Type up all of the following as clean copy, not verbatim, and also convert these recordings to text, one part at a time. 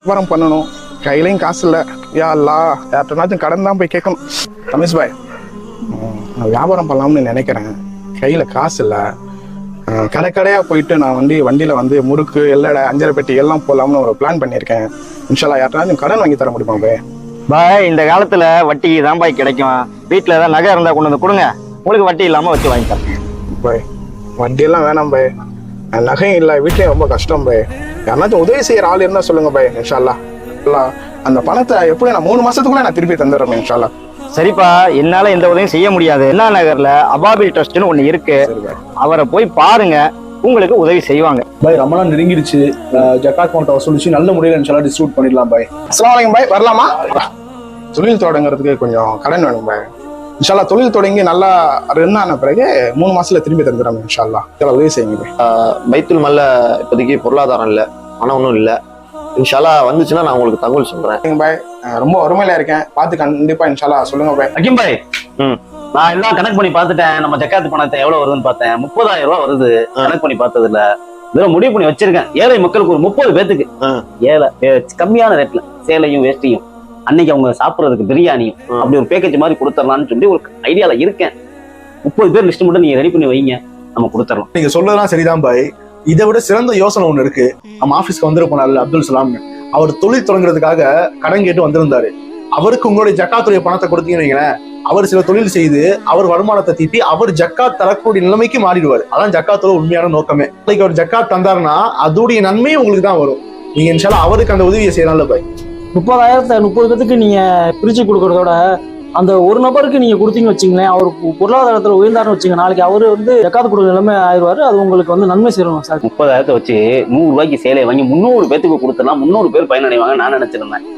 வியாபாரம் பண்ணணும், கையிலையும் காசு இல்லை. யா அல்லா, யார்ட்டனாச்சும் கடன் தான் போய் கேட்கணும். ரமேஷ் பாய், நான் வியாபாரம் பண்ணலாம்னு நினைக்கிறேன், கையில் காசு இல்லை. கடையாக போயிட்டு நான் வண்டியில் முறுக்கு எல்லடை அஞ்சரை பெட்டி எல்லாம் போடலாம்னு ஒரு பிளான் பண்ணியிருக்கேன். இன்ஷால்லா யார்ட்டனாச்சும் கடன் வாங்கி தர முடியுமா பாய்? பாய், இந்த காலத்தில் வட்டிக்கு தான் பாய் கிடைக்கும். வீட்டில் ஏதாவது நகை இருந்தால் கொண்டு வந்து கொடுங்க, உங்களுக்கு வட்டி இல்லாமல் வச்சு வாங்கி தரேன். பாய், வட்டியெல்லாம் வேணாம் பாய், நகையும் இல்லை, வீட்லேயும் ரொம்ப கஷ்டம் பாய். யாருனாச்சும் உதவி செய்கிற ஆள் இருந்தால் சொல்லுங்க பாய். இன்ஷால்லா அந்த பணத்தை எப்படி நான் 3 மாசத்துக்குள்ள நான் திருப்பி தந்துடுறேன் இன்ஷால்லா. சரிப்பா, என்னால எந்த உதவியும் செய்ய முடியாது. அண்ணா நகர்ல அபாபில் ட்ரஸ்ட்னு ஒண்ணு இருக்கு, அவரை போய் பாருங்க, உங்களுக்கு உதவி செய்வாங்க. பாய், ரமலான் நெருங்கிடுச்சு, ஜகாத் பணத்தை வசூலிச்சு நல்ல முறையில் இன்ஷால்லா டிஸ்ட்ரிபியூட் பண்ணிடலாம் பாய். அஸ்ஸலாமு அலைக்கும் பாய், வரலாமா? தொழில் தொடங்குறதுக்கு கொஞ்சம் கடன் வேணும் பாய். இன்ஷால்லா தொழில் தொடங்கி நல்லா ரன் ஆன பிறகு 3 மாசத்துல திரும்பி தந்துடுறோம் இன்ஷால்லா. இதெல்லாம் உதவி செய்யுங்க பாய். பைத்துல் மல்ல இப்போதைக்கு பொருளாதாரம் இல்லை, பணம் ஒன்றும் இல்லை. இன்ஷால்லா வந்துச்சுன்னா நான் உங்களுக்கு தகவல் சொல்றேன் பாய். ரொம்ப ஒருமையில இருக்கேன், பார்த்து கண்டிப்பா இன்ஷால்லா சொல்லுங்க பாய். அகிம் பாய், நான் எல்லாம் கணக்கு பண்ணி பார்த்துட்டேன். நம்ம ஜக்காத்து பணத்தை எவ்வளவு வருதுன்னு பார்த்தேன், 30,000 ரூபாய் வருது. கணக்கு பண்ணி பார்த்ததுல இதெல்லாம் முடிவு பண்ணி வச்சிருக்கேன். ஏழை மக்களுக்கு ஒரு 30 பேத்துக்கு ஏழை கம்மியான ரேட்ல சேலையும் வேஷ்டியும், அன்னைக்கு அவங்க சாப்பிட்றதுக்கு பிரியாணியும் அப்படி ஒரு பேக்கேஜ் மாதிரி கொடுத்துடலாம்னு சொல்லி ஒரு ஐடியால இருக்கேன். 30 பேர் லிஸ்ட் மட்டும் நீங்க ரெடி பண்ணி வைங்க, நம்ம கொடுத்துடலாம். நீங்க சொல்றதுலாம் சரிதான் பாய். இதை விட சிறந்த யோசனை ஒண்ணு இருக்கு. நம்ம ஆபீஸ்க்கு வந்திருப்போம் அப்துல் சலாம், அவர் தொழில் தொடங்குறதுக்காக கடன் கேட்டு வந்திருந்தாரு. அவருக்கு உங்களுடைய ஜக்காத்துடைய பணத்தை கொடுத்தீங்கன்னு வைங்களேன், அவர் சில தொழில் செய்து அவர் வருமானத்தை தீட்டி அவர் ஜக்காத் தரக்கூடிய நிலைமைக்கு மாறிடுவார். அதான் ஜக்காத்தோட உண்மையான நோக்கமே. இன்னைக்கு அவர் ஜக்காத் தந்தாருன்னா அதோடைய நன்மையும் உங்களுக்கு தான் வரும். நீங்க இன்ஷால்லா அவருக்கு அந்த உதவியை செய்யலாம்ல பாய். 30,000 30 பேத்துக்கு நீங்க பிரிச்சு கொடுக்கறதோட அந்த ஒரு நபருக்கு நீங்க கொடுத்தீங்கன்னு வச்சுங்களேன், அவர் பொருளாதாரத்துல உயர்ந்தாருன்னு வச்சுங்க, நாளைக்கு அவரு ஜக்காத்து கொடுக்குற நிலைமை ஆயிடுவாரு. அது உங்களுக்கு நன்மை செய்யணும் சார். 30,000 வச்சு 100 ரூபாய்க்கு சேலையை வாங்கி 300 பேத்துக்கு கொடுத்துடலாம், 300 பேர் பயனடைவாங்க நான் நினைச்சிருந்தேன்.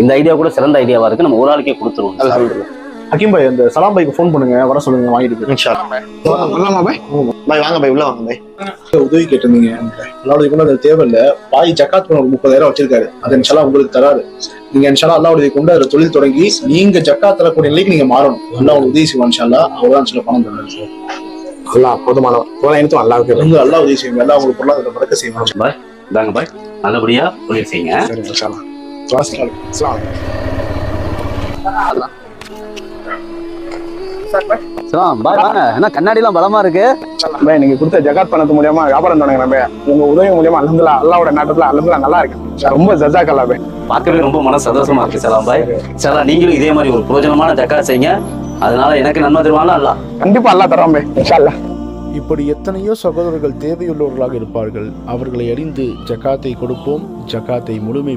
இந்த ஐடியா கூட சிறந்த ஐடியாவா இருக்கு, நம்ம ஒரு ஆளுக்கே கொடுத்துருவோம். ஹக்கீம் பாய், அந்த சலாம் பாய்க்கு ஃபோன் பண்ணுங்க, வர சொல்லுங்க, வாங்கிட்டு இன்ஷால்லா பாய். பாய் வாங்க பாய், உள்ள வாங்க பாய். உதவி கேட்டிருந்தீங்க, அல்லாவுடைய கொண்டு அது தேவையில்லை. பாய் ஜக்காத் பணம் 30,000 வச்சிருக்காரு, அது இன்ஷால்லா உங்களுக்கு தராரு. நீங்க இன்ஷால்லா அல்லாவுடைய கொண்டு அதை தொழில் தொடங்கி நீங்க ஜக்காத் தரக்கூடிய நிலைக்கு நீங்க மாறணும். அல்லா உங்களுக்கு உதவி செய்வான் இன்ஷால்லா. அவர்தான் சில பணம் தராரு சார். அல்லா போதுமானவர், அல்லாவுக்கு அல்லா உதவி செய்வாங்க, அல்லா உங்களுக்கு பொருளாதார பறக்க செய்வாங்க பாய். தாங்க பாய், நல்லபடியா தொழில் செய்யுங்க. என்ன கண்ணாடி எல்லாம் பலமா இருக்கு பாய். நீங்க கொடுத்த ஜகாத் பணத்து மூலியமா வியாபாரம் தொடங்குறேன் பாய். உங்க உதவி மூலியமா அல்ஹம்துலில்லாஹ் அல்லாஹ்வோட நாட்டத்துல அல்ஹம்துலில்லாஹ் நல்லா இருக்கு. ரொம்ப ஜஸாக்கல்லா பாய். பார்க்கவே ரொம்ப மன சந்தோஷமா இருக்கு சலாம் பாய். சலா நீங்களும் இதே மாதிரி ஒரு பிரயோஜனமான ஜக்காத் செய்யுங்க, அதனால எனக்கு நன்மை தருவாங்க அல்லாஹ். கண்டிப்பா அல்லாஹ் தருவான் பாய் இன்ஷாஅல்லாஹ். இப்படி எத்தனையோ சகோதரர்கள் தேவையுள்ளவர்களாக இருப்பார்கள். அவர்களை அறிந்து ஜகாத்தை கொடுப்போம், ஜகாத்தை முழுமை